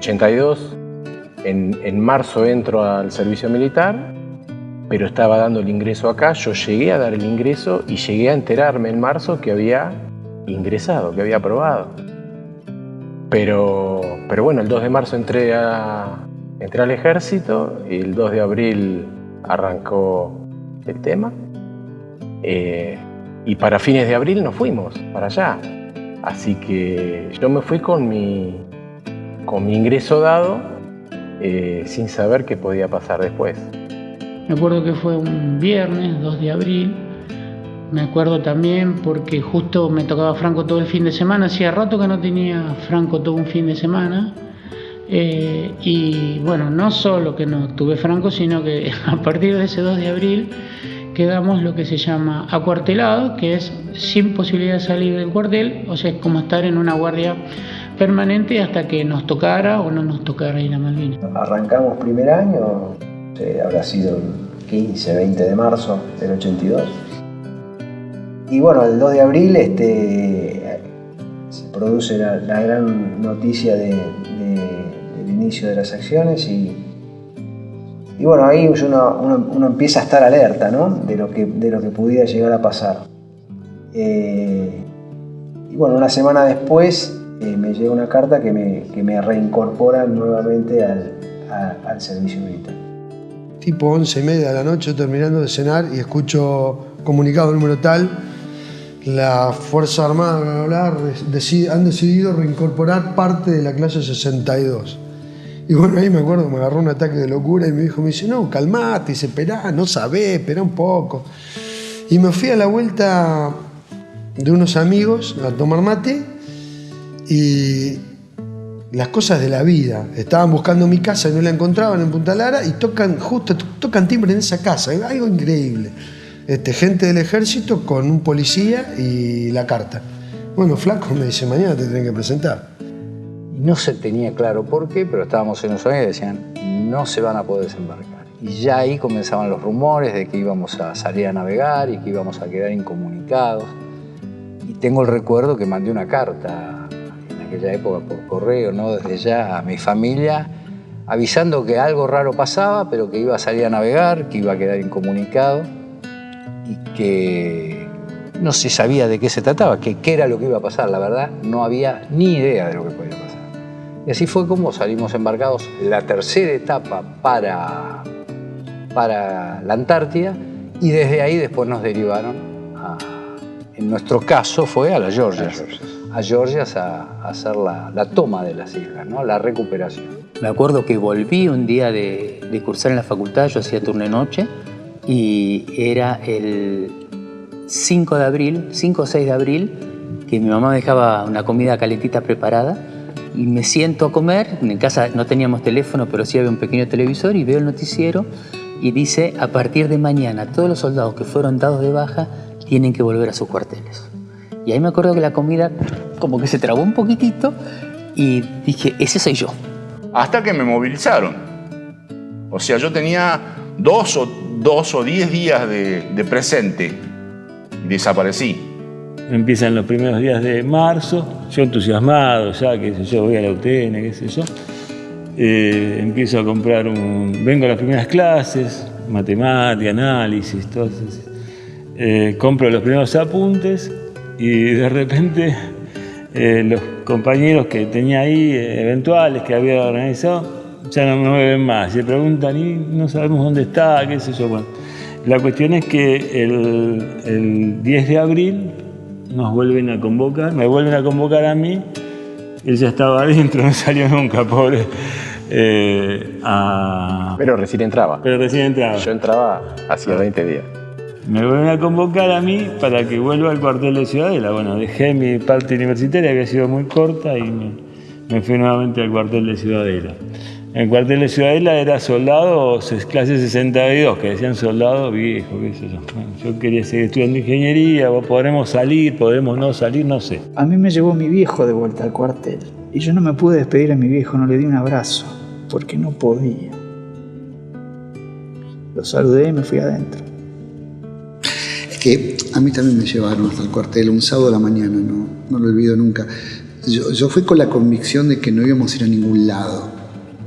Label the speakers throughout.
Speaker 1: 82, en marzo entro al servicio militar, pero estaba dando el ingreso acá. Yo llegué a dar el ingreso y llegué a enterarme en marzo que había ingresado, que había aprobado. Pero bueno, el 2 de marzo entré al ejército y el 2 de abril arrancó el tema. Y para fines de abril nos fuimos para allá. Así que yo me fui con mi ingreso dado, sin saber qué podía pasar después.
Speaker 2: Me acuerdo que fue un viernes, 2 de abril. Me acuerdo también porque justo me tocaba Franco todo el fin de semana. Hacía rato que no tenía Franco todo un fin de semana. Y bueno, no solo que no tuve Franco, sino que a partir de ese 2 de abril quedamos lo que se llama acuartelado, que es sin posibilidad de salir del cuartel. O sea, es como estar en una guardia permanente hasta que nos tocara o no nos tocara ir a Malvinas.
Speaker 3: Arrancamos primer año, habrá sido el 15, 20 de marzo del 82. Y bueno, el 2 de abril se produce la gran noticia del inicio de las acciones y bueno, ahí uno empieza a estar alerta, ¿no? de lo que pudiera llegar a pasar. Y bueno, una semana después me llega una carta que me reincorpora nuevamente al servicio militar.
Speaker 4: Tipo 11:30 de la noche, terminando de cenar, y escucho comunicado número tal: la Fuerza Armada, bla, bla, bla, han decidido reincorporar parte de la clase 62. Y bueno, ahí me acuerdo que me agarró un ataque de locura y me dice, no, calmate, dice, esperá, no sabés, esperá un poco. Y me fui a la vuelta de unos amigos a tomar mate y las cosas de la vida. Estaban buscando mi casa y no la encontraban en Punta Lara y tocan timbre en esa casa, algo increíble. Gente del ejército con un policía y la carta. Bueno, flaco, me dice, mañana te tienen que presentar.
Speaker 5: No se tenía claro por qué, pero estábamos en un sueño y decían, no se van a poder desembarcar. Y ya ahí comenzaban los rumores de que íbamos a salir a navegar y que íbamos a quedar incomunicados. Y tengo el recuerdo que mandé una carta en aquella época por correo, ¿no? Desde ya a mi familia, avisando que algo raro pasaba, pero que iba a salir a navegar, que iba a quedar incomunicado y que no se sabía de qué se trataba, qué era lo que iba a pasar. La verdad, no había ni idea de lo que podía pasar. Y así fue como salimos embarcados la tercera etapa para la Antártida y desde ahí después nos derivaron, en nuestro caso fue a las Georgias. A Georgias a hacer la toma de las islas, ¿no? La recuperación.
Speaker 6: Me acuerdo que volví un día de cursar en la facultad, yo hacía turno de noche, y era el 5 o 6 de abril, que mi mamá dejaba una comida calentita preparada, y me siento a comer. En casa no teníamos teléfono, pero sí había un pequeño televisor, y veo el noticiero y dice, a partir de mañana todos los soldados que fueron dados de baja tienen que volver a sus cuarteles. Y ahí me acuerdo que la comida como que se trabó un poquitito y dije, ese soy yo.
Speaker 7: Hasta que me movilizaron. O sea, yo tenía 2 o 10 días de presente y desaparecí.
Speaker 8: Empiezan los primeros días de marzo, yo entusiasmado ya, qué sé yo, voy a la UTN, qué sé yo. Empiezo a comprar vengo a las primeras clases, matemática, análisis, todo eso. Compro los primeros apuntes y de repente los compañeros que tenía ahí, eventuales, que había organizado, ya no me ven más. Se preguntan y no sabemos dónde está, qué sé yo. Bueno, la cuestión es que el 10 de abril nos vuelven a convocar, me vuelven a convocar a mí. Él ya estaba adentro, no salió nunca, pobre.
Speaker 1: Pero recién entraba. Yo entraba hacía 20 días.
Speaker 8: Me vuelven a convocar a mí para que vuelva al cuartel de Ciudadela. Bueno, dejé mi parte universitaria, había sido muy corta, y me fui nuevamente al cuartel de Ciudadela. En el cuartel de Ciudadela era soldado clase 62, que decían soldado viejo, qué sé yo. Bueno, yo quería seguir estudiando ingeniería, podremos salir, podemos no salir, no sé.
Speaker 9: A mí me llevó mi viejo de vuelta al cuartel y yo no me pude despedir a mi viejo, no le di un abrazo, porque no podía. Lo saludé y me fui adentro.
Speaker 10: Es que a mí también me llevaron hasta el cuartel un sábado a la mañana, no lo olvido nunca. Yo fui con la convicción de que no íbamos a ir a ningún lado.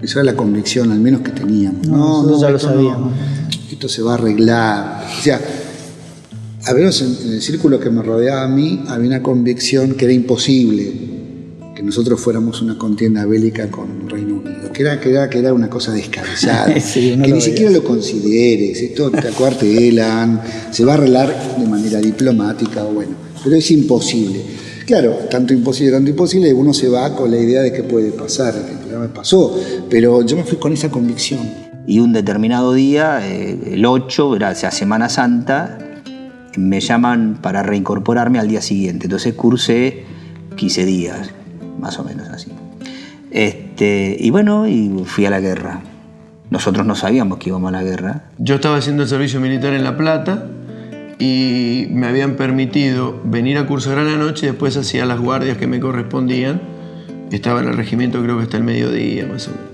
Speaker 10: Esa era la convicción, al menos que teníamos.
Speaker 9: Nosotros ya lo sabíamos.
Speaker 10: Esto se va a arreglar. O sea, a ver, en el círculo que me rodeaba a mí, había una convicción que era imposible que nosotros fuéramos una contienda bélica con Reino Unido, que era una cosa descabellada,
Speaker 9: sí,
Speaker 10: que ni siquiera lo consideres, esto te acuartelan, se va a arreglar de manera diplomática, bueno, pero es imposible. Claro, tanto imposible, uno se va con la idea de que puede pasar, que ya me pasó, pero yo me fui con esa convicción.
Speaker 11: Y un determinado día, el 8, gracias a Semana Santa, me llaman para reincorporarme al día siguiente. Entonces cursé 15 días, más o menos así. Y bueno, y fui a la guerra. Nosotros no sabíamos que íbamos a la guerra.
Speaker 4: Yo estaba haciendo el servicio militar en La Plata y me habían permitido venir a cursar a la noche y después hacía las guardias que me correspondían. Estaba en el regimiento creo que hasta el mediodía, más o menos.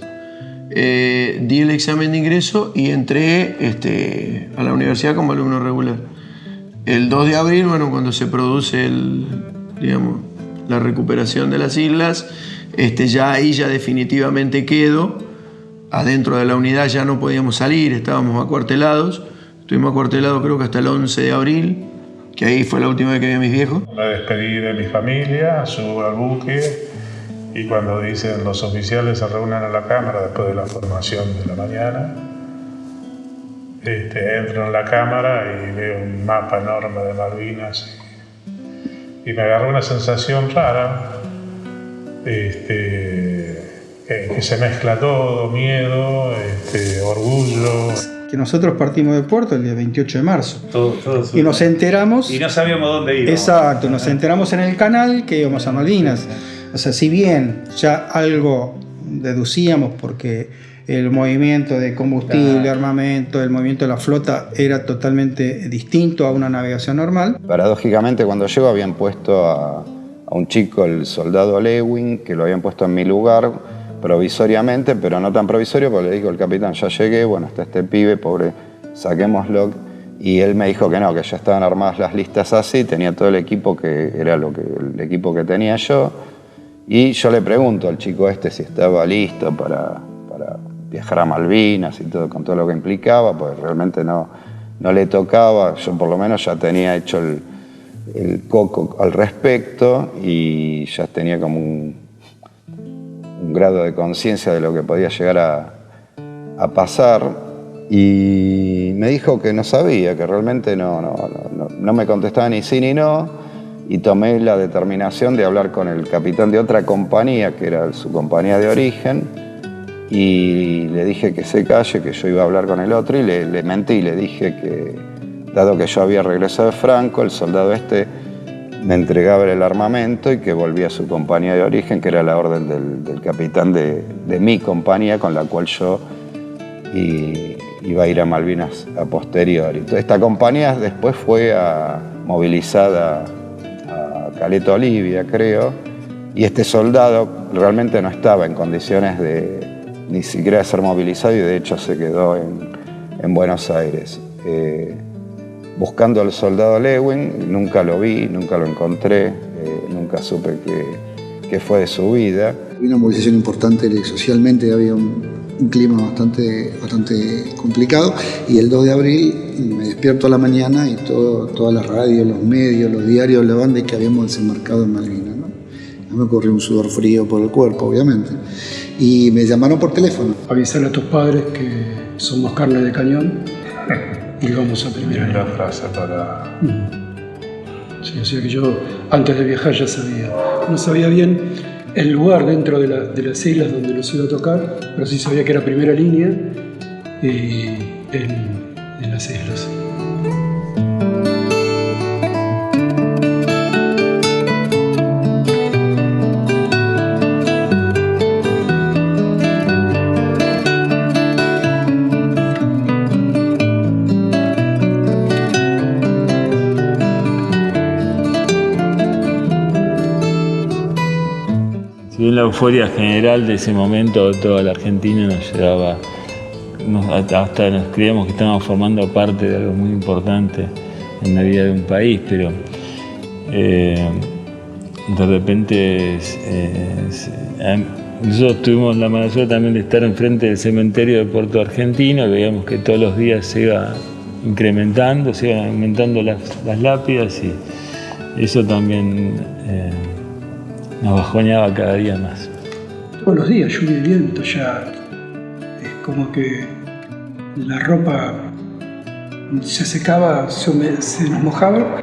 Speaker 4: Di el examen de ingreso y entré a la universidad como alumno regular. El 2 de abril, bueno, cuando se produce la recuperación de las islas, ya definitivamente quedo. Adentro de la unidad ya no podíamos salir, estábamos acuartelados. Estuvimos acuartelados creo que hasta el 11 de abril, que ahí fue la última vez que vi a mis viejos.
Speaker 12: Me despedí de mi familia, subo al buque y cuando dicen los oficiales se reúnen a la cámara después de la formación de la mañana, entro en la cámara y veo un mapa enorme de Malvinas y me agarró una sensación rara, que se mezcla todo, miedo, orgullo.
Speaker 9: Que nosotros partimos de puerto el día 28 de marzo. Y nos enteramos...
Speaker 13: Y no sabíamos dónde íbamos.
Speaker 9: Exacto, nos enteramos en el canal que íbamos a Malvinas. O sea, si bien ya algo deducíamos porque el movimiento de combustible, armamento, el movimiento de la flota era totalmente distinto a una navegación normal.
Speaker 14: Paradójicamente, cuando llego habían puesto a un chico, el soldado Lewin, que lo habían puesto en mi lugar provisoriamente, pero no tan provisorio, porque le dijo al capitán, ya llegué, bueno, está este pibe, pobre, saquémoslo. Y él me dijo que no, que ya estaban armadas las listas así, tenía todo el equipo que era el equipo que tenía yo. Y yo le pregunto al chico si estaba listo para viajar a Malvinas y todo, con todo lo que implicaba, pues realmente no le tocaba. Yo por lo menos ya tenía hecho el coco al respecto y ya tenía como un grado de conciencia de lo que podía llegar a pasar. Y me dijo que no sabía, que realmente no me contestaba ni sí ni no. Y tomé la determinación de hablar con el capitán de otra compañía, que era su compañía de origen, y le dije que se calle, que yo iba a hablar con el otro, y le mentí, le dije que, dado que yo había regresado de Franco, el soldado me entregaba el armamento y que volvía a su compañía de origen, que era la orden del capitán de mi compañía, con la cual yo iba a ir a Malvinas a posteriori. Esta compañía después fue movilizada a Caleta Olivia, creo, y este soldado realmente no estaba en condiciones ni siquiera de ser movilizado y de hecho se quedó en Buenos Aires. Buscando al soldado Lewin, nunca lo vi, nunca lo encontré, nunca supe qué fue de su vida.
Speaker 10: Había una movilización importante socialmente, había un clima bastante complicado, y el 2 de abril me despierto a la mañana y todas las radios, los medios, los diarios hablaban de que habíamos desembarcado en Malvinas, ¿no? A mí me corrió un sudor frío por el cuerpo, obviamente, y me llamaron por teléfono.
Speaker 15: Avisarle a tus padres que somos carne de cañón y vamos a primera.
Speaker 12: La frase para...
Speaker 15: Sí, o sea que yo antes de viajar ya sabía. No sabía bien el lugar dentro de las islas donde nos iba a tocar, pero sí sabía que era primera línea en las islas.
Speaker 8: Si bien la euforia general de ese momento, toda la Argentina nos llevaba, hasta nos creíamos que estábamos formando parte de algo muy importante en la vida de un país, pero de repente nosotros tuvimos la mala suerte también de estar enfrente del cementerio de Puerto Argentino, y veíamos que todos los días se iba incrementando, se iban aumentando las lápidas, y eso también nos bajoneaba cada día más.
Speaker 15: Todos los días, lluvia y viento, ya es como que la ropa se secaba, se nos mojaba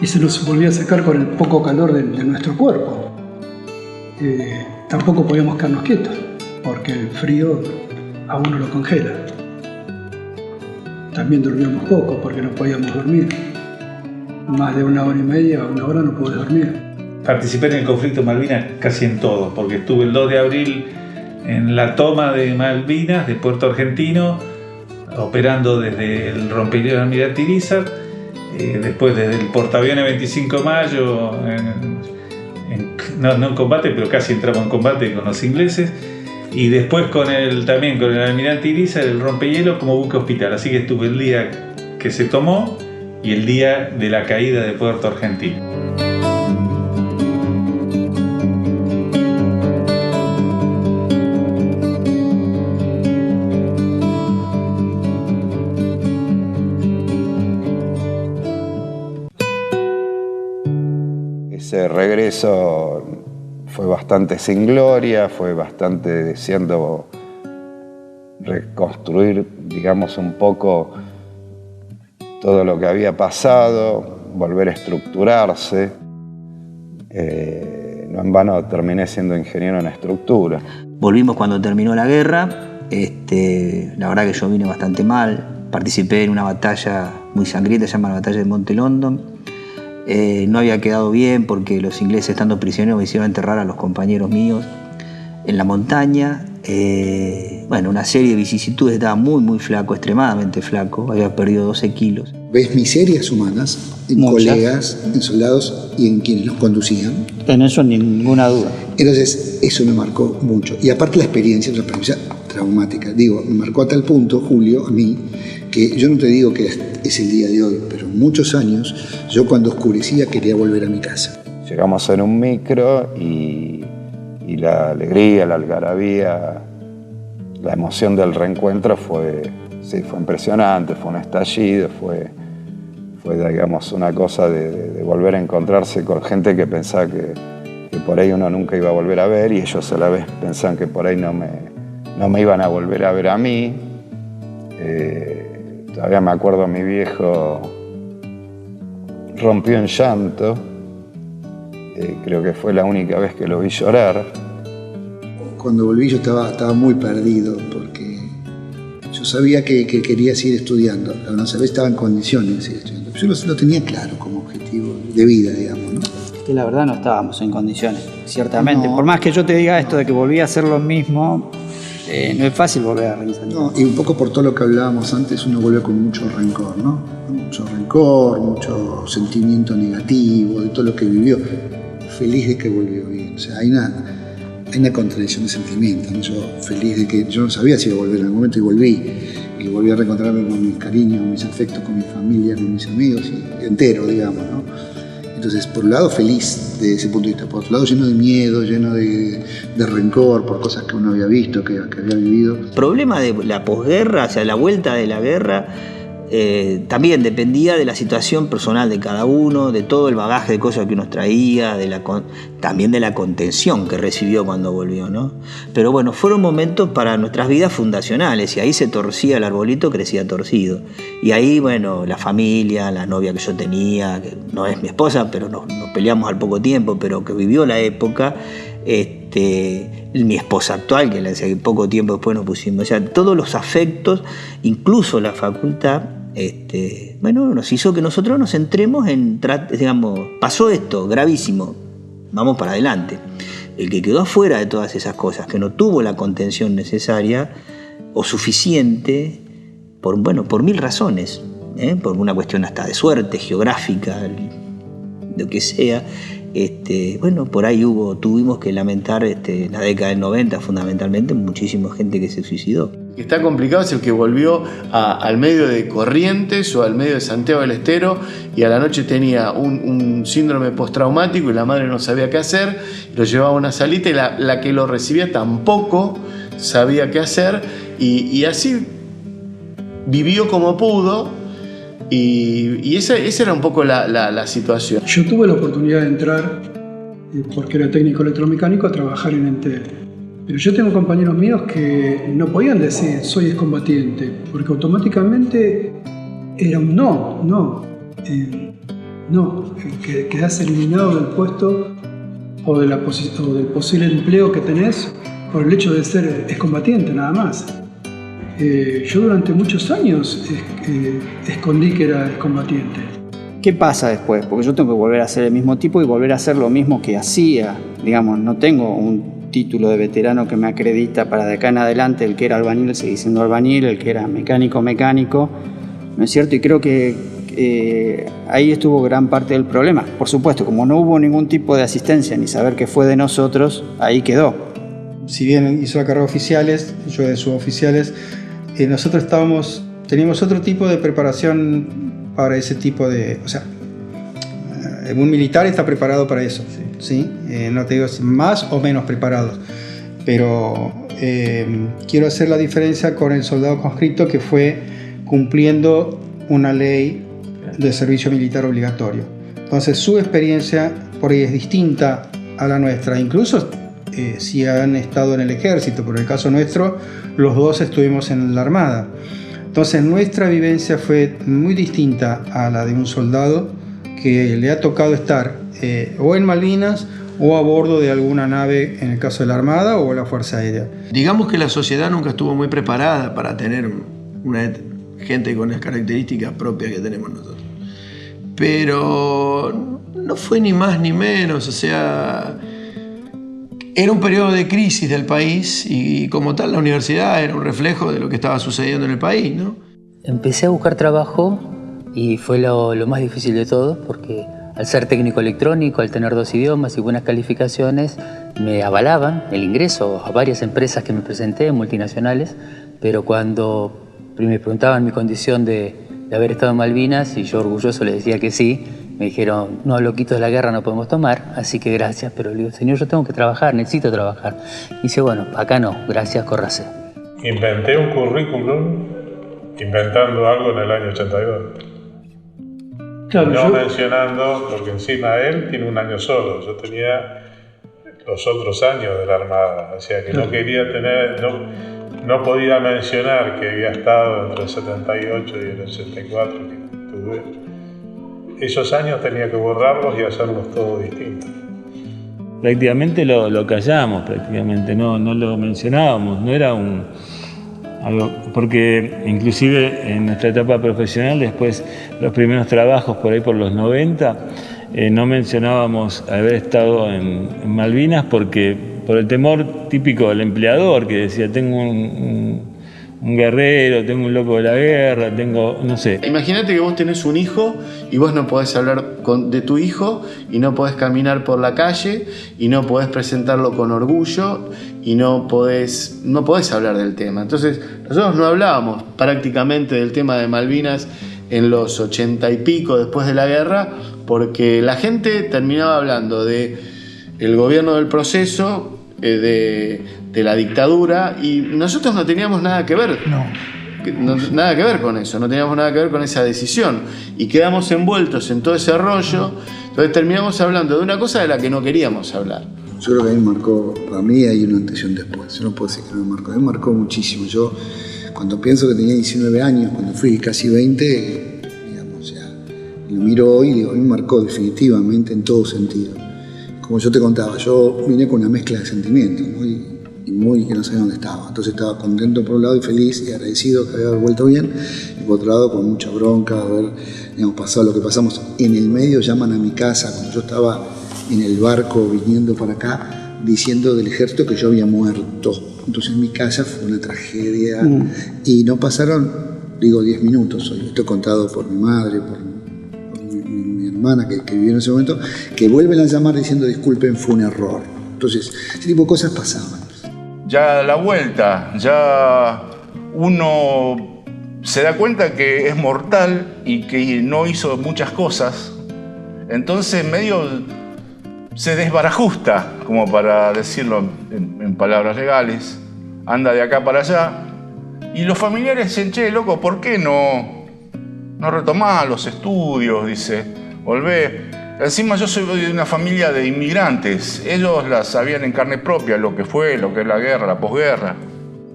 Speaker 15: y se nos volvía a secar con el poco calor de nuestro cuerpo. Tampoco podíamos quedarnos quietos, porque el frío a uno lo congela. También dormíamos poco, porque no podíamos dormir. Más de 1 hora y media, 1 hora no podés dormir.
Speaker 13: Participé en el conflicto de Malvinas casi en todo, porque estuve el 2 de abril en la toma de Malvinas, de Puerto Argentino, operando desde el rompehielos Almirante Irizar, después desde el portaaviones 25 de mayo, no en combate, pero casi entramos en combate con los ingleses, y después también con el Almirante Irizar, el rompehielos como buque hospital. Así que estuve el día que se tomó y el día de la caída de Puerto Argentino.
Speaker 14: Ese regreso fue bastante sin gloria, fue bastante deseando reconstruir, digamos, un poco todo lo que había pasado, volver a estructurarse. No en vano terminé siendo ingeniero en estructura.
Speaker 11: Volvimos cuando terminó la guerra. La verdad que yo vine bastante mal. Participé en una batalla muy sangrienta, se llama la batalla de Monte London. No había quedado bien porque los ingleses, estando prisioneros, me hicieron enterrar a los compañeros míos en la montaña. Una serie de vicisitudes. Estaba muy flaco, extremadamente flaco. Había perdido 12 kilos.
Speaker 10: ¿Ves miserias humanas en muchas colegas, en soldados y en quienes los conducían?
Speaker 9: En eso ninguna duda.
Speaker 10: Entonces, eso me marcó mucho. Y aparte la experiencia es una experiencia traumática. Digo, me marcó a tal punto, Julio, a mí, que yo no te digo que es el día de hoy, pero muchos años, yo cuando oscurecía quería volver a mi casa.
Speaker 14: Llegamos en un micro y la alegría, la algarabía, la emoción del reencuentro fue impresionante, fue un estallido, fue digamos, una cosa de volver a encontrarse con gente que pensaba que por ahí uno nunca iba a volver a ver, y ellos a la vez pensaban que por ahí no me iban a volver a ver a mí. Todavía me acuerdo, mi viejo rompió en llanto. Creo que fue la única vez que lo vi llorar.
Speaker 10: Cuando volví yo estaba muy perdido, porque yo sabía que quería seguir estudiando. No sabía, estaba en condiciones de seguir estudiando. Yo lo tenía claro como objetivo de vida, digamos, ¿no?
Speaker 9: Que la verdad no estábamos en condiciones, ciertamente. No. Por más que yo te diga esto de que volví a hacer lo mismo, no es fácil volver a realizar.
Speaker 10: No, y un poco por todo lo que hablábamos antes, uno vuelve con mucho rencor, ¿no? Mucho rencor, mucho sentimiento negativo de todo lo que vivió. Feliz de que volvió bien. O sea, hay una contradicción de sentimientos, ¿no? Yo feliz de que yo no sabía si iba a volver en algún momento, y volví a reencontrarme con mis cariños, con mis afectos, con mi familia, con mis amigos, y entero, digamos, ¿no? Entonces, por un lado, feliz de ese punto de vista. Por otro lado, lleno de miedo, lleno de rencor por cosas que uno había visto, que había vivido.
Speaker 11: El problema de la posguerra, o sea, la vuelta de la guerra, también dependía de la situación personal de cada uno, de todo el bagaje de cosas que uno traía, también de la contención que recibió cuando volvió, ¿no? Pero bueno, fueron momentos para nuestras vidas fundacionales, y ahí se torcía el arbolito, crecía torcido. Y ahí, bueno, la familia, la novia que yo tenía, que no es mi esposa, pero nos peleamos al poco tiempo, pero que vivió la época, mi esposa actual, que hace poco tiempo después nos pusimos, o sea, todos los afectos, incluso la facultad, nos hizo que nosotros nos centremos en, digamos, pasó esto, gravísimo, vamos para adelante. El que quedó afuera de todas esas cosas, que no tuvo la contención necesaria o suficiente, por 1000 razones, por una cuestión hasta de suerte, geográfica, lo que sea, bueno, por ahí tuvimos que lamentar en la década del 90 fundamentalmente muchísima gente que se suicidó.
Speaker 16: Que está complicado es el que volvió al medio de Corrientes o al medio de Santiago del Estero y a la noche tenía un síndrome postraumático y la madre no sabía qué hacer, lo llevaba a una salita y la que lo recibía tampoco sabía qué hacer y así vivió como pudo y esa era un poco la situación.
Speaker 15: Yo tuve la oportunidad de entrar, porque era técnico electromecánico, a trabajar en Entel. Pero yo tengo compañeros míos que no podían decir soy excombatiente, porque automáticamente era un no, que quedás eliminado del puesto o del posible empleo que tenés por el hecho de ser excombatiente nada más. Yo durante muchos años escondí que era excombatiente.
Speaker 17: ¿Qué pasa después? Porque yo tengo que volver a ser el mismo tipo y volver a hacer lo mismo que hacía. Digamos, no tengo un título de veterano que me acredita para de acá en adelante. El que era albañil sigue siendo albañil, el que era mecánico, ¿no es cierto? Y creo que ahí estuvo gran parte del problema. Por supuesto, como no hubo ningún tipo de asistencia ni saber qué fue de nosotros, ahí quedó.
Speaker 9: Si bien hizo la carrera de oficiales, yo de suboficiales, nosotros teníamos otro tipo de preparación para ese tipo de... O sea, un militar está preparado para eso, ¿sí? No te digo más o menos preparados, pero quiero hacer la diferencia con el soldado conscripto que fue cumpliendo una ley de servicio militar obligatorio. Entonces su experiencia por ahí es distinta a la nuestra, incluso si han estado en el ejército, por el caso nuestro, los dos estuvimos en la Armada. Entonces nuestra vivencia fue muy distinta a la de un soldado que le ha tocado estar o en Malvinas o a bordo de alguna nave, en el caso de la Armada o la Fuerza Aérea.
Speaker 18: Digamos que la sociedad nunca estuvo muy preparada para tener una gente con las características propias que tenemos nosotros. Pero no fue ni más ni menos, o sea, era un periodo de crisis del país y como tal la universidad era un reflejo de lo que estaba sucediendo en el país, ¿no?
Speaker 6: Empecé a buscar trabajo y fue lo más difícil de todo porque al ser técnico electrónico, al tener 2 idiomas y buenas calificaciones, me avalaban el ingreso a varias empresas que me presenté, multinacionales, pero cuando me preguntaban mi condición de haber estado en Malvinas y yo orgulloso les decía que sí, me dijeron, no, loquitos de la guerra no podemos tomar, así que gracias, pero le digo, señor, yo tengo que trabajar, necesito trabajar. Y dice, bueno, acá no, gracias, córrase.
Speaker 12: Inventé un currículum inventando algo en el año 82. Claro, no mencionando, porque encima él tiene un año solo, yo tenía los otros años de la Armada, o sea que no quería tener, no podía mencionar que había estado entre el 78 y el 84 que tuve. Esos años tenía que borrarlos y hacerlos todos distintos.
Speaker 8: Prácticamente lo callamos, no lo mencionábamos, no era algo, porque inclusive en nuestra etapa profesional, después los primeros trabajos por ahí por los 90, no mencionábamos haber estado en Malvinas porque por el temor típico del empleador que decía, tengo un guerrero, tengo un loco de la guerra, tengo, no sé.
Speaker 16: Imagínate que vos tenés un hijo y vos no podés hablar de tu hijo y no podés caminar por la calle y no podés presentarlo con orgullo y no podés hablar del tema. Entonces nosotros no hablábamos prácticamente del tema de Malvinas en los 80 y pico después de la guerra porque la gente terminaba hablando de el gobierno del proceso, de la dictadura y nosotros no teníamos nada que ver. Nada que ver con eso, no teníamos nada que ver con esa decisión y quedamos envueltos en todo ese rollo, entonces terminamos hablando de una cosa de la que no queríamos hablar.
Speaker 10: Yo creo que a mí me marcó, para mí hay una antes y un después, yo no puedo decir que no me marcó, a mí me marcó muchísimo. Yo cuando pienso que tenía 19 años, cuando fui casi 20, digamos, ya lo miro hoy y digo, a mí me marcó definitivamente en todo sentido. Como yo te contaba, yo vine con una mezcla de sentimientos, ¿no? y muy que no sabía dónde estaba. Entonces estaba contento por un lado y feliz y agradecido que había vuelto bien, y por otro lado con mucha bronca, haber pasado lo que pasamos. En el medio llaman a mi casa, cuando yo estaba en el barco viniendo para acá, diciendo del ejército que yo había muerto. Entonces en mi casa fue una tragedia y no pasaron, 10 minutos. Esto he contado por mi madre, por mi hermana que vivió en ese momento, que vuelven a llamar diciendo disculpen, fue un error. Entonces, ese tipo de cosas pasaban.
Speaker 7: Ya a la vuelta, ya uno se da cuenta que es mortal y que no hizo muchas cosas, entonces medio se desbarajusta, como para decirlo en palabras legales, anda de acá para allá, y los familiares dicen, che, loco, ¿por qué no retomás los estudios? Dice, volvé. Encima yo soy de una familia de inmigrantes, ellos la sabían en carne propia lo que es la guerra, la posguerra.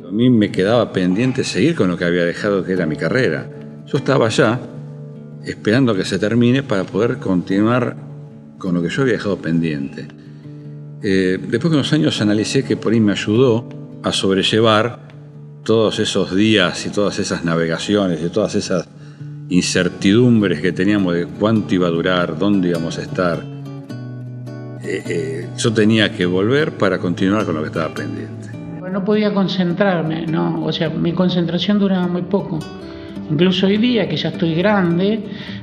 Speaker 19: A mí me quedaba pendiente seguir con lo que había dejado, que era mi carrera. Yo estaba allá esperando que se termine para poder continuar con lo que yo había dejado pendiente. Después de unos años analicé que por ahí me ayudó a sobrellevar todos esos días y todas esas navegaciones y todas esas incertidumbres que teníamos de cuánto iba a durar, dónde íbamos a estar. Yo tenía que volver para continuar con lo que estaba pendiente.
Speaker 2: No podía concentrarme, ¿no? O sea, mi concentración duraba muy poco. Incluso hoy día, que ya estoy grande,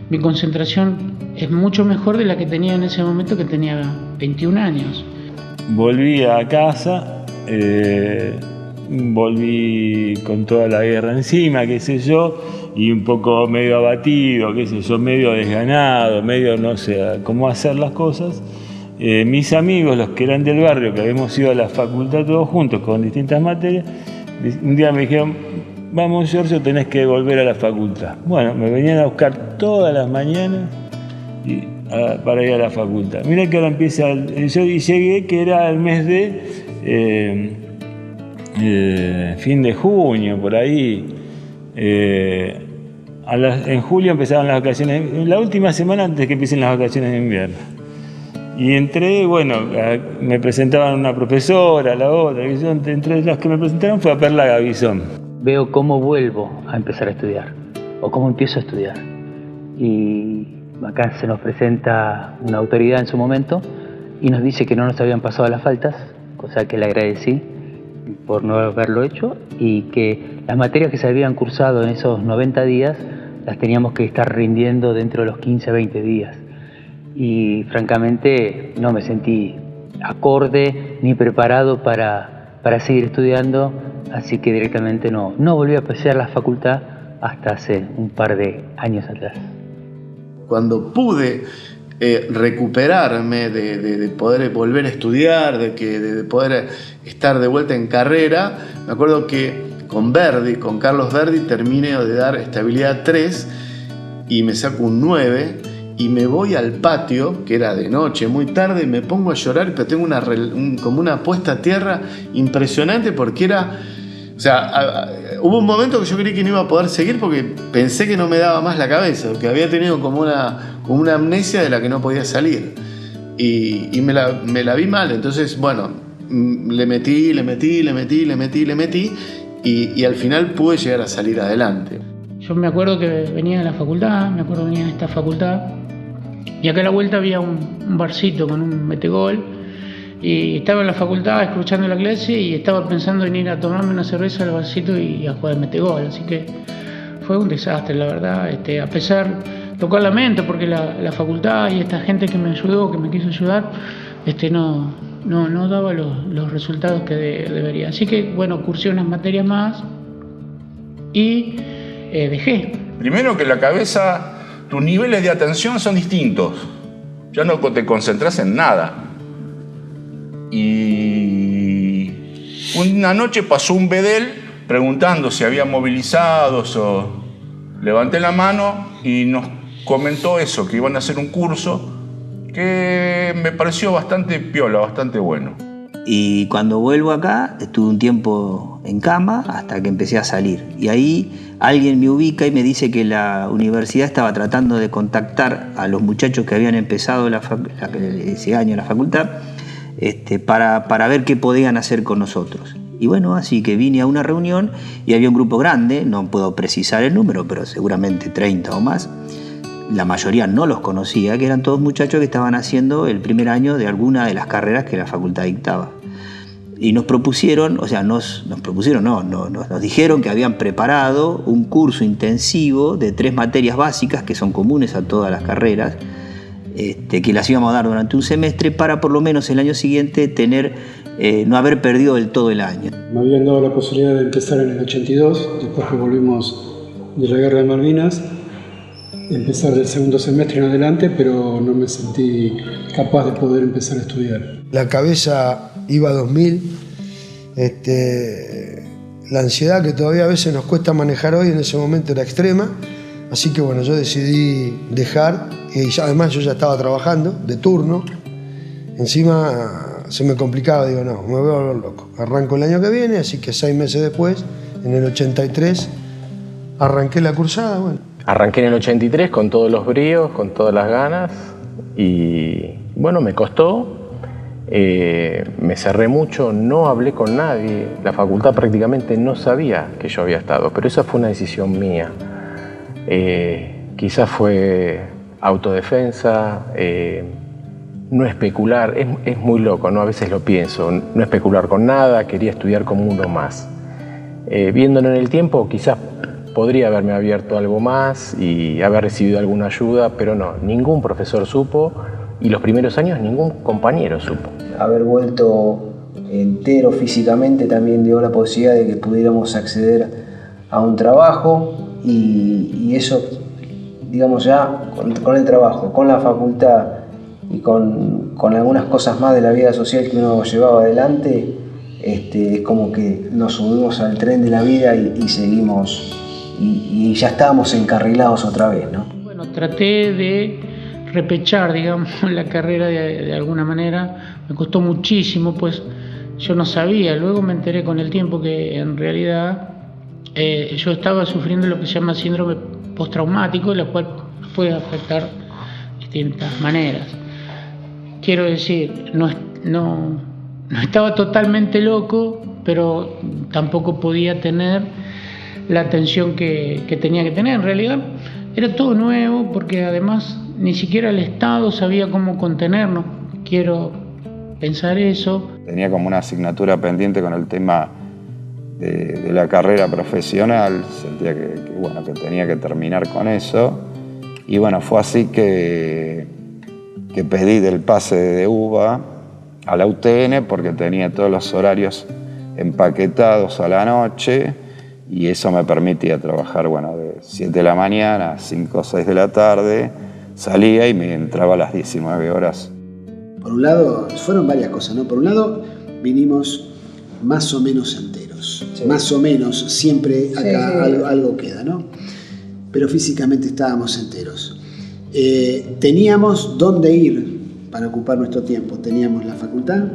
Speaker 2: mi concentración es mucho mejor de la que tenía en ese momento, que tenía 21 años.
Speaker 8: Volví a casa, volví con toda la guerra encima, qué sé yo, y un poco medio abatido, qué sé yo, medio desganado, medio no sé cómo hacer las cosas. Mis amigos, los que eran del barrio, que habíamos ido a la facultad todos juntos con distintas materias, un día me dijeron, vamos Giorgio, tenés que volver a la facultad. Bueno, me venían a buscar todas las mañanas para ir a la facultad. Mirá que ahora empieza, yo llegué que era el mes de fin de junio, por ahí. En julio empezaban las vacaciones, la última semana antes de que empiecen las vacaciones de invierno. Y entré, bueno, me presentaban una profesora, la otra, entre las que me presentaron fue a Perla Gavizón.
Speaker 6: Veo cómo vuelvo a empezar a estudiar, o cómo empiezo a estudiar. Y acá se nos presenta una autoridad en su momento y nos dice que no nos habían pasado las faltas, cosa que le agradecí por no haberlo hecho, y que las materias que se habían cursado en esos 90 días las teníamos que estar rindiendo dentro de los 15 a 20 días. Y francamente no me sentí acorde ni preparado para seguir estudiando, así que directamente no volví a pasar la facultad hasta hace un par de años atrás.
Speaker 16: Cuando pude recuperarme de poder volver a estudiar, de poder estar de vuelta en carrera, me acuerdo que con Carlos Verdi, terminé de dar estabilidad 3 y me saco un 9. Y me voy al patio, que era de noche, muy tarde, y me pongo a llorar, pero tengo como una puesta a tierra impresionante, porque era... O sea, hubo un momento que yo creí que no iba a poder seguir porque pensé que no me daba más la cabeza, que había tenido como una amnesia de la que no podía salir. Y me la vi mal, entonces, bueno, le metí, y al final pude llegar a salir adelante.
Speaker 2: Yo me acuerdo que venía de la facultad, venía de esta facultad, y acá a la vuelta había un barcito con un metegol, y estaba en la facultad escuchando la clase y estaba pensando en ir a tomarme una cerveza al barcito y a jugar al metegol, así que fue un desastre, la verdad. A pesar, tocó el lamento porque la facultad y esta gente que me ayudó, que me quiso ayudar, no daba los resultados que debería. Así que, bueno, cursé unas materias más y dejé.
Speaker 7: Primero que la cabeza, tus niveles de atención son distintos. Ya no te concentras en nada. Y una noche pasó un bedel preguntando si había movilizados o... Levanté la mano y nos comentó eso, que iban a hacer un curso que me pareció bastante piola, bastante bueno.
Speaker 11: Y cuando vuelvo acá, estuve un tiempo en cama hasta que empecé a salir. Y ahí alguien me ubica y me dice que la universidad estaba tratando de contactar a los muchachos que habían empezado ese año la facultad para ver qué podían hacer con nosotros. Y bueno, así que vine a una reunión y había un grupo grande, no puedo precisar el número, pero seguramente 30 o más. La mayoría no los conocía, que eran todos muchachos que estaban haciendo el primer año de alguna de las carreras que la facultad dictaba. Y nos propusieron, nos dijeron que habían preparado un curso intensivo de 3 materias básicas que son comunes a todas las carreras, que las íbamos a dar durante un semestre para por lo menos el año siguiente no haber perdido del todo el año.
Speaker 15: Me habían dado la posibilidad de empezar en el 82, después que volvimos de la Guerra de Malvinas, empezar del segundo semestre en adelante, pero no me sentí capaz de poder empezar a estudiar.
Speaker 4: La cabeza iba a 2000, la ansiedad que todavía a veces nos cuesta manejar hoy en ese momento era extrema, así que bueno, yo decidí dejar, y además yo ya estaba trabajando de turno, encima se me complicaba, digo no, me voy a volver loco, arranco el año que viene, así que 6 meses después, en el 83, arranqué la cursada, bueno.
Speaker 1: Arranqué en el 83 con todos los bríos, con todas las ganas y bueno, me costó, me cerré mucho, no hablé con nadie, la facultad prácticamente no sabía que yo había estado, pero esa fue una decisión mía. Quizás fue autodefensa, no especular, es muy loco, ¿no? A veces lo pienso, no especular con nada, quería estudiar como uno más. Viéndolo en el tiempo, quizás podría haberme abierto algo más y haber recibido alguna ayuda, pero no, ningún profesor supo y los primeros años ningún compañero supo.
Speaker 3: Haber vuelto entero físicamente también dio la posibilidad de que pudiéramos acceder a un trabajo y eso, digamos ya con el trabajo, con la facultad y con algunas cosas más de la vida social que uno llevaba adelante, es como que nos subimos al tren de la vida y seguimos. Y ya estábamos encarrilados otra vez, ¿no?
Speaker 2: Bueno, traté de repechar, digamos, la carrera de alguna manera. Me costó muchísimo, pues yo no sabía. Luego me enteré con el tiempo que en realidad yo estaba sufriendo lo que se llama síndrome postraumático, la cual puede afectar de distintas maneras. Quiero decir, no estaba totalmente loco, pero tampoco podía tener la atención que tenía que tener. En realidad era todo nuevo porque además ni siquiera el Estado sabía cómo contenernos. Quiero pensar eso.
Speaker 14: Tenía como una asignatura pendiente con el tema de la carrera profesional, sentía que tenía que terminar con eso y bueno, fue así que pedí del pase de UBA a la UTN porque tenía todos los horarios empaquetados a la noche y eso me permitía trabajar, de 7 de la mañana a 5 o 6 de la tarde, salía y me entraba a las 19 horas.
Speaker 20: Por un lado, fueron varias cosas, ¿no? Por un lado, vinimos más o menos enteros, sí. Más o menos, siempre acá sí. Algo queda, ¿no? Pero físicamente estábamos enteros. Teníamos dónde ir para ocupar nuestro tiempo, teníamos la facultad,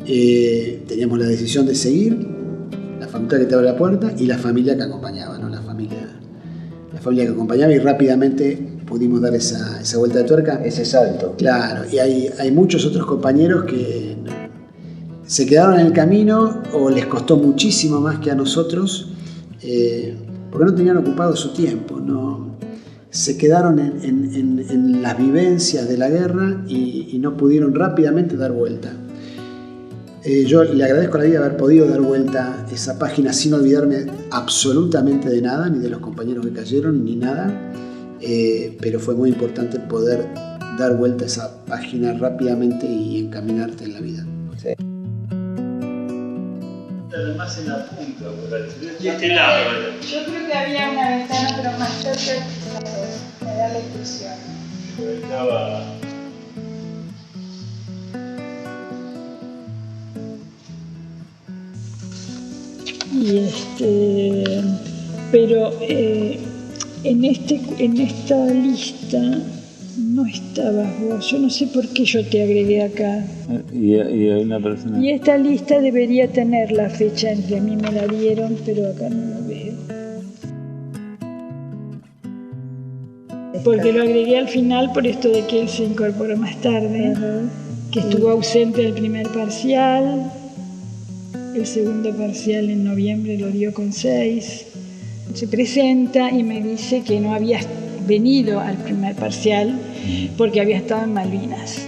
Speaker 20: teníamos la decisión de seguir, la facultad que te abre la puerta y la familia que acompañaba, ¿no? La familia que acompañaba y rápidamente pudimos dar esa vuelta de tuerca.
Speaker 3: Ese salto.
Speaker 20: Claro, y hay muchos otros compañeros que se quedaron en el camino o les costó muchísimo más que a nosotros porque no tenían ocupado su tiempo, ¿no? Se quedaron en las vivencias de la guerra y no pudieron rápidamente dar vuelta. Yo le agradezco a la vida haber podido dar vuelta esa página sin olvidarme absolutamente de nada, ni de los compañeros que cayeron, ni nada, pero fue muy importante poder dar vuelta a esa página rápidamente y encaminarte en la vida. Sí.
Speaker 21: Más en la punta, y este lado.
Speaker 22: Yo creo que había una ventana, pero más cerca me da la impresión.
Speaker 21: Estaba...
Speaker 23: Pero en esta lista no estabas vos. Yo no sé por qué yo te agregué acá.
Speaker 8: Y hay una persona.
Speaker 23: Y esta lista debería tener la fecha en que a mí me la dieron, pero acá no lo veo. Porque lo agregué al final por esto de que él se incorporó más tarde, que estuvo ausente del primer parcial. El segundo parcial en noviembre lo dio con 6. Se presenta y me dice que no había venido al primer parcial porque había estado en Malvinas.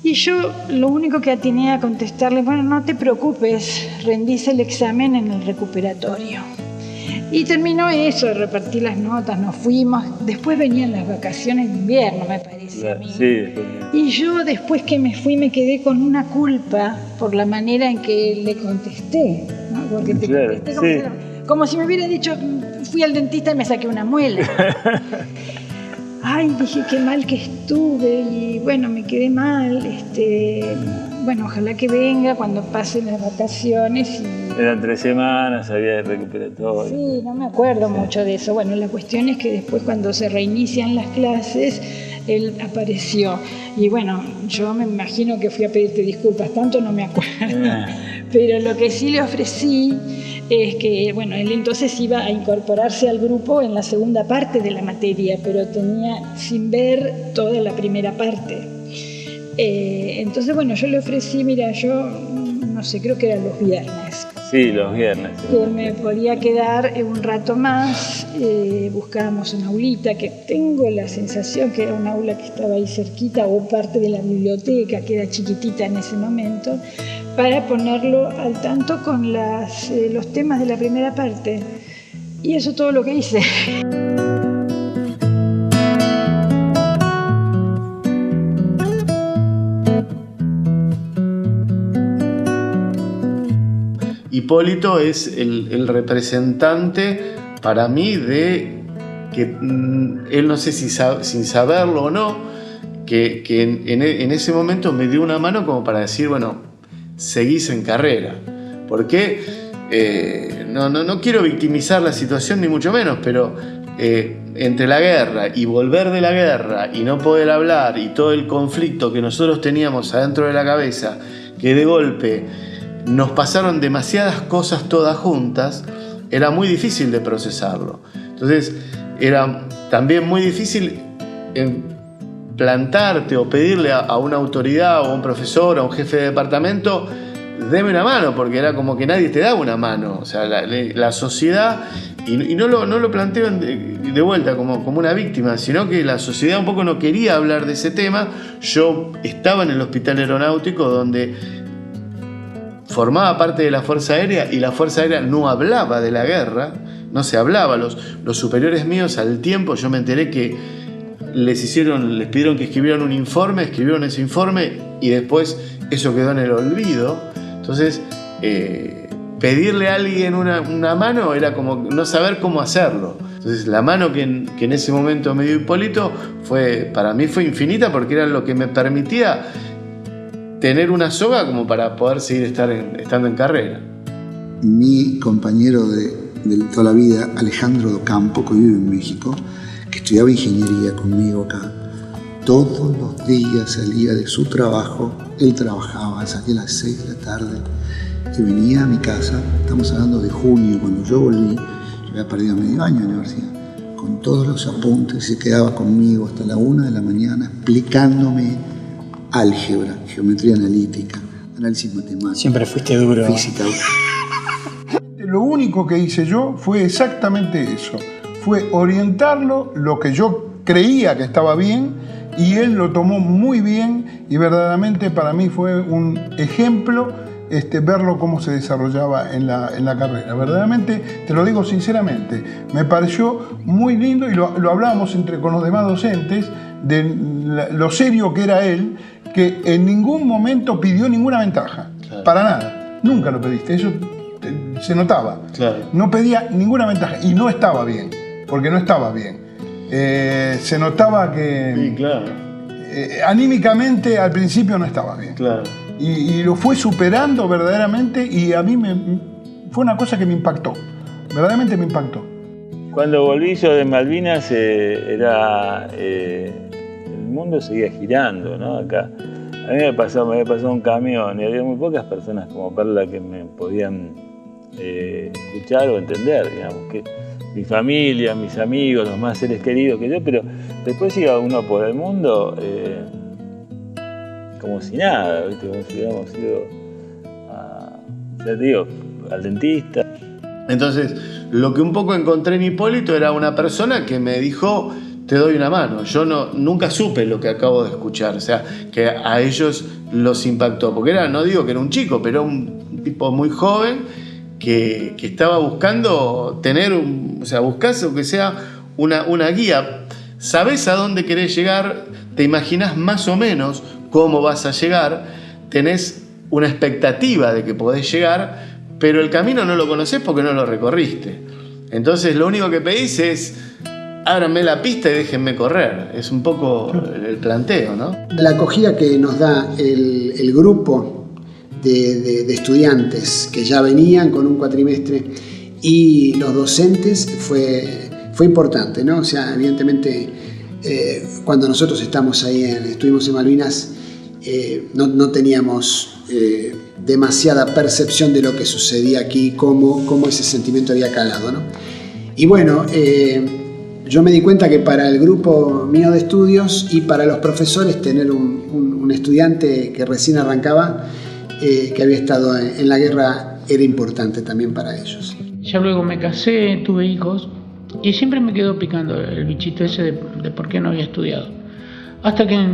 Speaker 23: Y yo lo único que atiné a contestarle, bueno, no te preocupes, rendís el examen en el recuperatorio. Y terminó eso, de repartir las notas, nos fuimos. Después venían las vacaciones de invierno, me parece a mí.
Speaker 8: Sí,
Speaker 23: Y yo después que me fui me quedé con una culpa por la manera en que le contesté, ¿no? Porque te contesté como si me hubiera dicho, fui al dentista y me saqué una muela. Ay, dije qué mal que estuve y bueno, me quedé mal. Bueno, ojalá que venga cuando pasen las vacaciones.
Speaker 8: Eran 3 semanas, había recuperatorio.
Speaker 23: Sí, no me acuerdo mucho de eso. Bueno, la cuestión es que después cuando se reinician las clases, él apareció. Y bueno, yo me imagino que fui a pedirte disculpas, tanto no me acuerdo. Pero lo que sí le ofrecí es que, bueno, él entonces iba a incorporarse al grupo en la segunda parte de la materia, pero tenía sin ver toda la primera parte. Entonces, bueno, yo le ofrecí, mira, yo no sé, creo que eran los viernes.
Speaker 8: Sí, los viernes.
Speaker 23: Que me podía quedar un rato más, buscábamos una aulita, que tengo la sensación que era una aula que estaba ahí cerquita, o parte de la biblioteca, que era chiquitita en ese momento, para ponerlo al tanto con los temas de la primera parte. Y eso es todo lo que hice.
Speaker 16: Hipólito es el representante para mí de que él, no sé si sin saberlo o no, que en ese momento me dio una mano como para decir, bueno, seguís en carrera. Porque no quiero victimizar la situación ni mucho menos, pero entre la guerra y volver de la guerra y no poder hablar y todo el conflicto que nosotros teníamos adentro de la cabeza, que de golpe nos pasaron demasiadas cosas todas juntas, era muy difícil de procesarlo. Entonces era también muy difícil plantarte o pedirle a una autoridad o a un profesor o a un jefe de departamento, deme una mano, porque era como que nadie te daba una mano. O sea, la sociedad, y no lo planteo de vuelta como una víctima, sino que la sociedad un poco no quería hablar de ese tema. Yo estaba en el Hospital Aeronáutico, donde formaba parte de la Fuerza Aérea, y la Fuerza Aérea no hablaba de la guerra, no se hablaba. Los superiores míos, al tiempo, yo me enteré que les pidieron que escribieran un informe, escribieron ese informe y después eso quedó en el olvido. Entonces, pedirle a alguien una mano era como no saber cómo hacerlo. Entonces, la mano que en ese momento me dio Hipólito para mí fue infinita, porque era lo que me permitía tener una soga como para poder seguir estando en carrera.
Speaker 10: Mi compañero de toda la vida, Alejandro Docampo, que vive en México, que estudiaba ingeniería conmigo acá, todos los días salía de su trabajo, él trabajaba, salía a las 6 de la tarde y venía a mi casa, estamos hablando de junio, cuando yo volví, yo había perdido medio año en la universidad, con todos los apuntes, se quedaba conmigo hasta la 1 de la mañana explicándome álgebra, geometría analítica, análisis matemático.
Speaker 5: Siempre fuiste duro.
Speaker 10: Física.
Speaker 13: Lo único que hice yo fue exactamente eso. Fue orientarlo, lo que yo creía que estaba bien, y él lo tomó muy bien, y verdaderamente para mí fue un ejemplo verlo cómo se desarrollaba en la carrera. Verdaderamente, te lo digo sinceramente, me pareció muy lindo, y lo hablábamos con los demás docentes, de lo serio que era él, que en ningún momento pidió ninguna ventaja, claro. Para nada, nunca lo pediste, eso se notaba, claro. No pedía ninguna ventaja, y no estaba bien, porque no estaba bien, se notaba que sí, claro. Anímicamente al principio no estaba bien, claro. Y lo fue superando verdaderamente, y a mí fue una cosa que me impactó, verdaderamente me impactó.
Speaker 8: Cuando volví yo de Malvinas el mundo seguía girando, ¿no? Acá. A mí me había pasado un camión y había muy pocas personas como Perla que me podían escuchar o entender, digamos, que mi familia, mis amigos, los más seres queridos que yo, pero después iba uno por el mundo como si nada, ¿viste? Como si hubiéramos ido al dentista.
Speaker 16: Entonces, lo que un poco encontré en Hipólito era una persona que me dijo, te doy una mano. Yo nunca supe lo que acabo de escuchar, o sea, que a ellos los impactó, porque no digo que era un chico, pero era un tipo muy joven que estaba buscando tener, o sea, buscás aunque sea una guía. Sabés a dónde querés llegar, te imaginás más o menos cómo vas a llegar, tenés una expectativa de que podés llegar, pero el camino no lo conocés porque no lo recorriste. Entonces lo único que pedís es: ábranme la pista y déjenme correr. Es un poco el planteo, ¿no?
Speaker 20: La acogida que nos da el grupo de estudiantes que ya venían con un cuatrimestre y los docentes fue importante, ¿no? O sea, evidentemente cuando nosotros estuvimos en Malvinas, no teníamos demasiada percepción de lo que sucedía aquí, cómo ese sentimiento había calado, ¿no? Y bueno, yo me di cuenta que para el grupo mío de estudios y para los profesores, tener un estudiante que recién arrancaba, que había estado en la guerra, era importante también para ellos.
Speaker 2: Ya luego me casé, tuve hijos y siempre me quedó picando el bichito ese de por qué no había estudiado. Hasta que,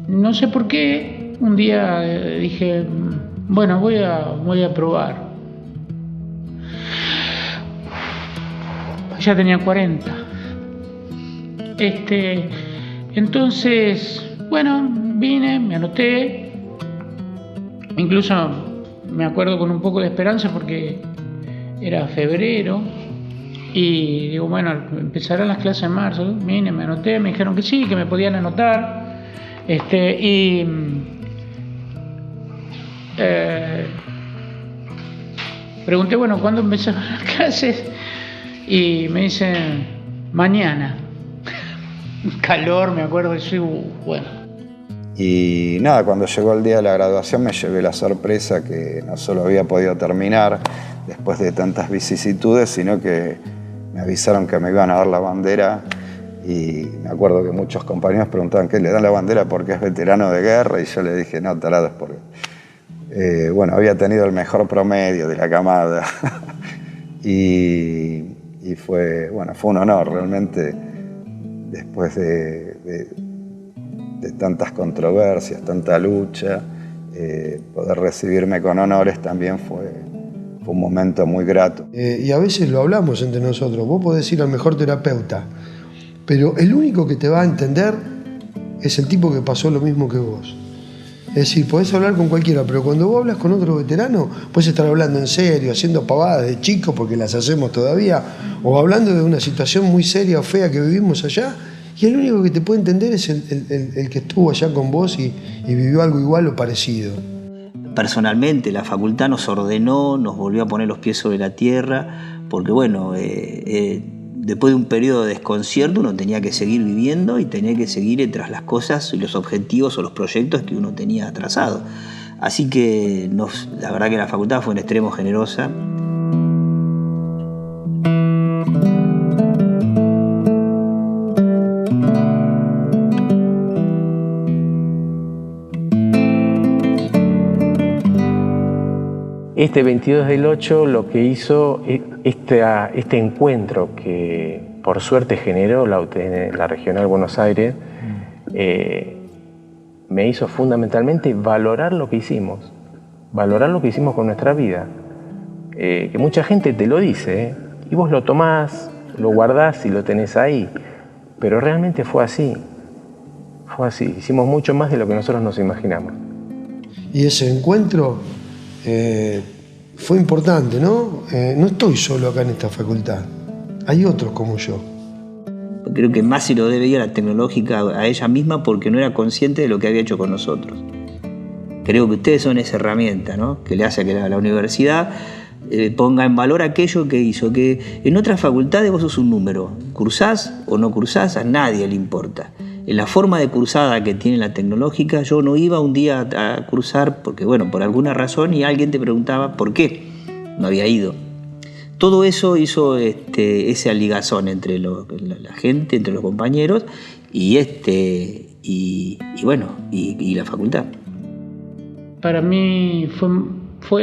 Speaker 2: no sé por qué, un día dije, bueno, voy a probar. Ya tenía 40. Entonces, bueno, vine, me anoté. Incluso me acuerdo con un poco de esperanza porque era febrero. Y digo, bueno, empezarán las clases en marzo. Vine, me anoté, me dijeron que sí, que me podían anotar. Pregunté, bueno, ¿cuándo empezaron las clases? Y me dicen, mañana. Calor, me acuerdo, y yo, bueno.
Speaker 14: Y nada, cuando llegó el día de la graduación me llevé la sorpresa que no solo había podido terminar después de tantas vicisitudes, sino que me avisaron que me iban a dar la bandera. Y me acuerdo que muchos compañeros preguntaban, ¿qué le dan la bandera porque es veterano de guerra? Y yo le dije, no, tarado, es porque bueno, había tenido el mejor promedio de la camada. y fue un honor realmente, después de tantas controversias, tanta lucha, poder recibirme con honores también fue un momento muy grato.
Speaker 4: Y a veces lo hablamos entre nosotros, vos podés ir al mejor terapeuta, pero el único que te va a entender es el tipo que pasó lo mismo que vos. Es decir, podés hablar con cualquiera, pero cuando vos hablas con otro veterano, podés estar hablando en serio, haciendo pavadas de chicos, porque las hacemos todavía, o hablando de una situación muy seria o fea que vivimos allá, y el único que te puede entender es el que estuvo allá con vos y vivió algo igual o parecido.
Speaker 11: Personalmente, la facultad nos ordenó, nos volvió a poner los pies sobre la tierra, porque bueno, después de un periodo de desconcierto uno tenía que seguir viviendo y tenía que seguir tras las cosas y los objetivos o los proyectos que uno tenía trazado. Así que la verdad que la facultad fue en extremo generosa.
Speaker 1: Este 22 del 8 lo que hizo este encuentro que por suerte generó la UTN, la Regional Buenos Aires, me hizo fundamentalmente valorar lo que hicimos con nuestra vida. Que mucha gente te lo dice, y vos lo tomás, lo guardás y lo tenés ahí, pero realmente fue así, hicimos mucho más de lo que nosotros nos imaginamos.
Speaker 4: Y ese encuentro fue importante, ¿no? No estoy solo acá en esta facultad, hay otros como yo.
Speaker 11: Creo que más se lo debía a la tecnológica, a ella misma, porque no era consciente de lo que había hecho con nosotros. Creo que ustedes son esa herramienta, ¿no? Que le hace a que la universidad ponga en valor aquello que hizo, que en otras facultades vos sos un número, cursás o no cursás, a nadie le importa. En la forma de cursada que tiene la tecnológica, yo no iba un día a cursar porque, bueno, por alguna razón, y alguien te preguntaba por qué no había ido. Todo eso hizo ese aligazón entre la gente, entre los compañeros y la facultad.
Speaker 2: Para mí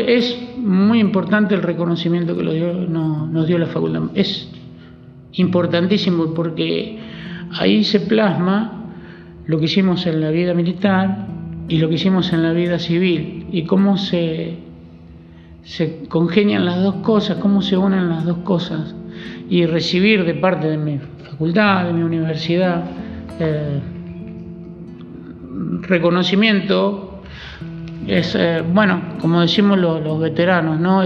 Speaker 2: es muy importante el reconocimiento que nos dio la facultad. Es importantísimo porque ahí se plasma lo que hicimos en la vida militar y lo que hicimos en la vida civil y cómo se se congenian las dos cosas, cómo se unen las dos cosas, y recibir de parte de mi facultad, de mi universidad, reconocimiento, es, bueno, como decimos los veteranos, ¿no?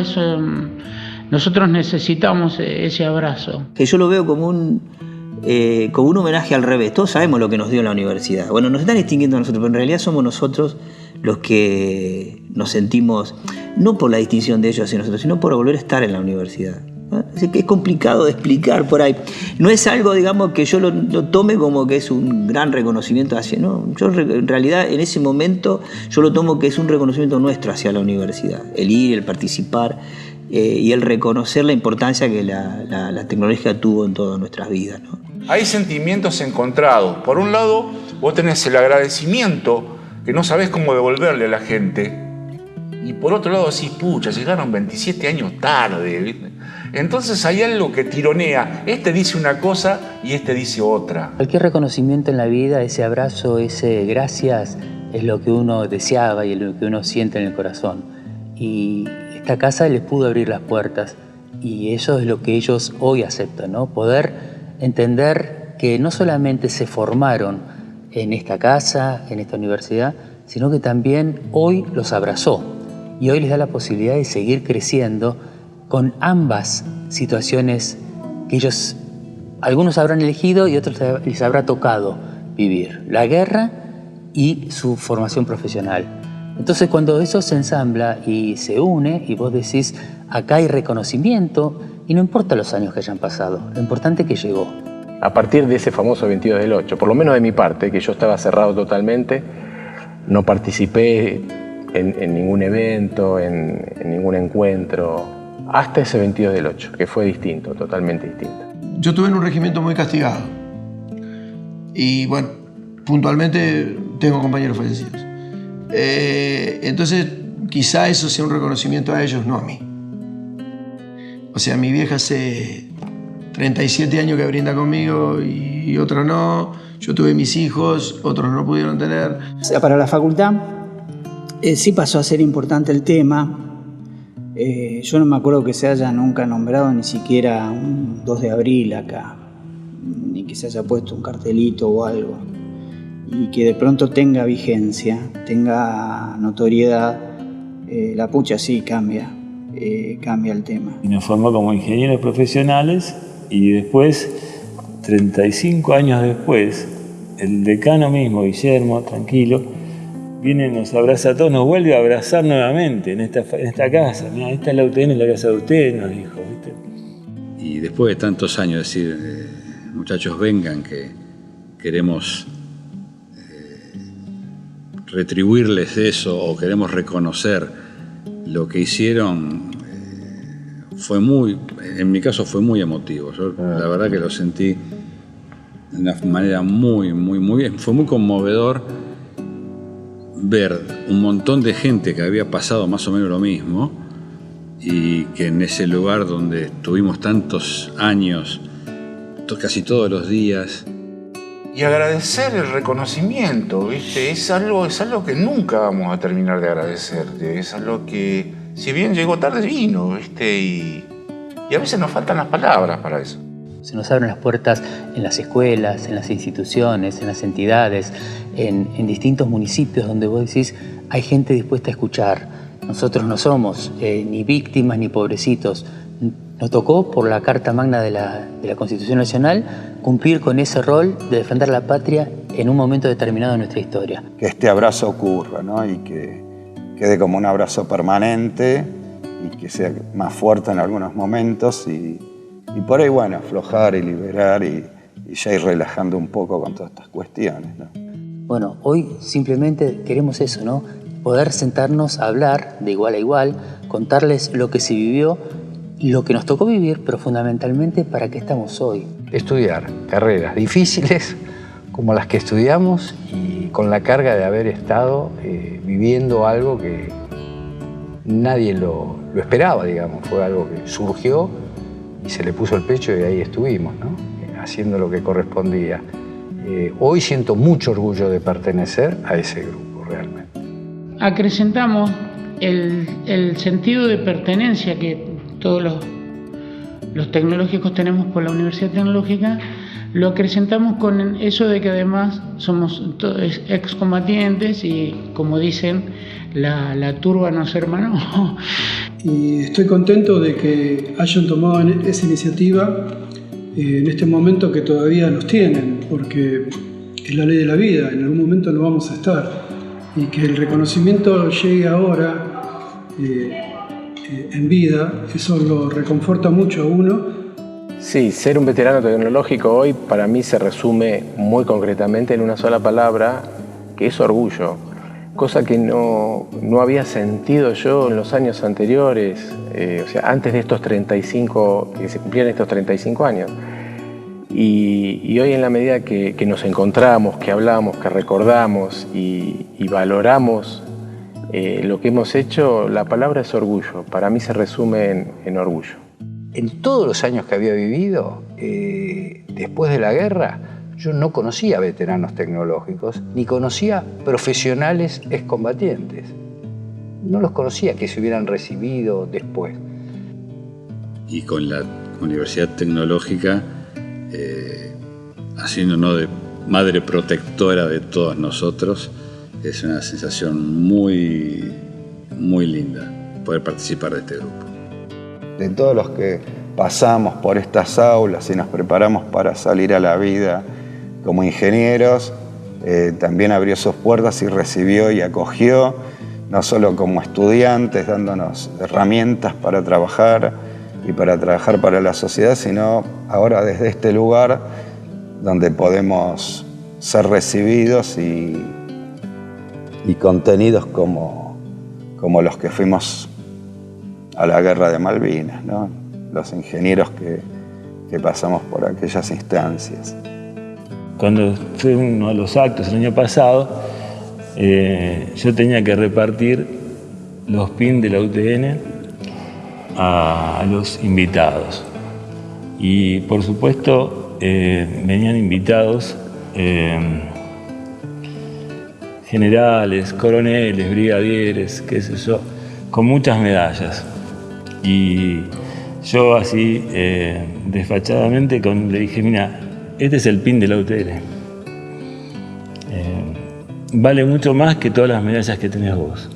Speaker 2: Nosotros necesitamos ese abrazo.
Speaker 11: Que yo lo veo como un homenaje al revés. Todos sabemos lo que nos dio la universidad. Bueno, nos están extinguiendo a nosotros, pero en realidad somos nosotros los que nos sentimos, no por la distinción de ellos hacia nosotros, sino por volver a estar en la universidad. Así que es complicado de explicar por ahí. No es algo, digamos, que yo lo tome como que es un gran reconocimiento hacia... No, yo en realidad en ese momento yo lo tomo que es un reconocimiento nuestro hacia la universidad. El ir, el participar y el reconocer la importancia que la tecnología tuvo en todas nuestras vidas, ¿no?
Speaker 7: Hay sentimientos encontrados. Por un lado, vos tenés el agradecimiento que no sabés cómo devolverle a la gente. Y por otro lado decís, pucha, llegaron 27 años tarde, ¿viste? Entonces hay algo que tironea. Este dice una cosa y este dice otra.
Speaker 6: Cualquier reconocimiento en la vida, ese abrazo, ese gracias, es lo que uno deseaba y es lo que uno siente en el corazón. Y esta casa les pudo abrir las puertas y eso es lo que ellos hoy aceptan, ¿no? Poder entender que no solamente se formaron en esta casa, en esta universidad, sino que también hoy los abrazó y hoy les da la posibilidad de seguir creciendo con ambas situaciones que ellos, algunos habrán elegido y otros les habrá tocado vivir, la guerra y su formación profesional. Entonces cuando eso se ensambla y se une y vos decís, acá hay reconocimiento y no importa los años que hayan pasado, lo importante es que llegó.
Speaker 1: A partir de ese famoso 22 del 8, por lo menos de mi parte, que yo estaba cerrado totalmente, no participé en ningún evento, en ningún encuentro, hasta ese 22 del 8, que fue distinto, totalmente distinto.
Speaker 18: Yo estuve en un regimiento muy castigado y bueno, puntualmente tengo compañeros fallecidos. Entonces quizá eso sea un reconocimiento a ellos, no a mí. O sea, mi vieja hace 37 años que brinda conmigo y otros no. Yo tuve mis hijos, otros no pudieron tener.
Speaker 5: O sea, para la facultad sí pasó a ser importante el tema. Yo no me acuerdo que se haya nunca nombrado ni siquiera un 2 de abril acá, ni que se haya puesto un cartelito o algo, y que de pronto tenga vigencia, tenga notoriedad, la pucha sí cambia el tema.
Speaker 8: Y nos formó como ingenieros profesionales y después, 35 años después, el decano mismo, Guillermo, tranquilo, viene, nos abraza a todos, nos vuelve a abrazar nuevamente en esta casa. Mirá, esta es la UTN, es la casa de ustedes, nos dijo, ¿viste?
Speaker 19: Y después de tantos años decir, muchachos, vengan que queremos retribuirles eso o queremos reconocer lo que hicieron, en mi caso fue muy emotivo. Yo la verdad que lo sentí de una manera muy bien. Fue muy conmovedor ver un montón de gente que había pasado más o menos lo mismo y que en ese lugar donde estuvimos tantos años, casi todos los días.
Speaker 7: Y agradecer el reconocimiento, ¿viste? Es algo que nunca vamos a terminar de agradecer. Es algo que, si bien llegó tarde, vino, ¿viste? Y a veces nos faltan las palabras para eso.
Speaker 6: Se nos abren las puertas en las escuelas, en las instituciones, en las entidades, en distintos municipios donde vos decís, hay gente dispuesta a escuchar. Nosotros no somos ni víctimas ni pobrecitos. Nos tocó, por la Carta Magna de la Constitución Nacional, cumplir con ese rol de defender la patria en un momento determinado de nuestra historia.
Speaker 14: Que este abrazo ocurra, ¿no? Y que quede como un abrazo permanente y que sea más fuerte en algunos momentos y por ahí, bueno, aflojar y liberar y ya ir relajando un poco con todas estas cuestiones, ¿no?
Speaker 6: Bueno, hoy simplemente queremos eso, ¿no? Poder sentarnos a hablar de igual a igual, contarles lo que se vivió y lo que nos tocó vivir, pero fundamentalmente para qué estamos hoy.
Speaker 9: Estudiar carreras difíciles como las que estudiamos y con la carga de haber estado viviendo algo que nadie lo esperaba, digamos. Fue algo que surgió y se le puso el pecho y ahí estuvimos, ¿no? Haciendo lo que correspondía. Hoy siento mucho orgullo de pertenecer a ese grupo, realmente.
Speaker 2: Acrecentamos el sentido de pertenencia que todos los tecnológicos tenemos por la Universidad Tecnológica, lo acrecentamos con eso de que además somos todos excombatientes y, como dicen, la turba nos hermanó.
Speaker 12: Y estoy contento de que hayan tomado esa iniciativa en este momento que todavía los tienen, porque es la ley de la vida, en algún momento no vamos a estar. Y que el reconocimiento llegue ahora en vida, eso lo reconforta mucho a uno.
Speaker 1: Sí, ser un veterano tecnológico hoy para mí se resume muy concretamente en una sola palabra, que es orgullo. Cosa que no había sentido yo en los años anteriores, o sea, antes de estos 35, que se cumplieran estos 35 años. Y hoy, en la medida que nos encontramos, que hablamos, que recordamos y valoramos lo que hemos hecho, la palabra es orgullo. Para mí se resume en orgullo.
Speaker 9: En todos los años que había vivido, después de la guerra, yo no conocía veteranos tecnológicos, ni conocía profesionales excombatientes. No los conocía que se hubieran recibido después.
Speaker 19: Y con la Universidad Tecnológica, haciéndonos de madre protectora de todos nosotros, es una sensación muy, muy linda poder participar de este grupo.
Speaker 14: De todos los que pasamos por estas aulas y nos preparamos para salir a la vida como ingenieros, también abrió sus puertas y recibió y acogió, no solo como estudiantes, dándonos herramientas para trabajar y para trabajar para la sociedad, sino ahora desde este lugar donde podemos ser recibidos y contenidos como los que fuimos a la guerra de Malvinas, ¿no? Los ingenieros que pasamos por aquellas instancias.
Speaker 8: Cuando fue uno de los actos el año pasado, yo tenía que repartir los pins de la UTN a los invitados. Y por supuesto venían invitados generales, coroneles, brigadieres, qué sé yo, con muchas medallas. Y yo así, desfachadamente, le dije, mira, este es el pin de la UTN. Vale mucho más que todas las medallas que tenés vos.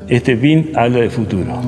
Speaker 8: Este pin habla de futuro.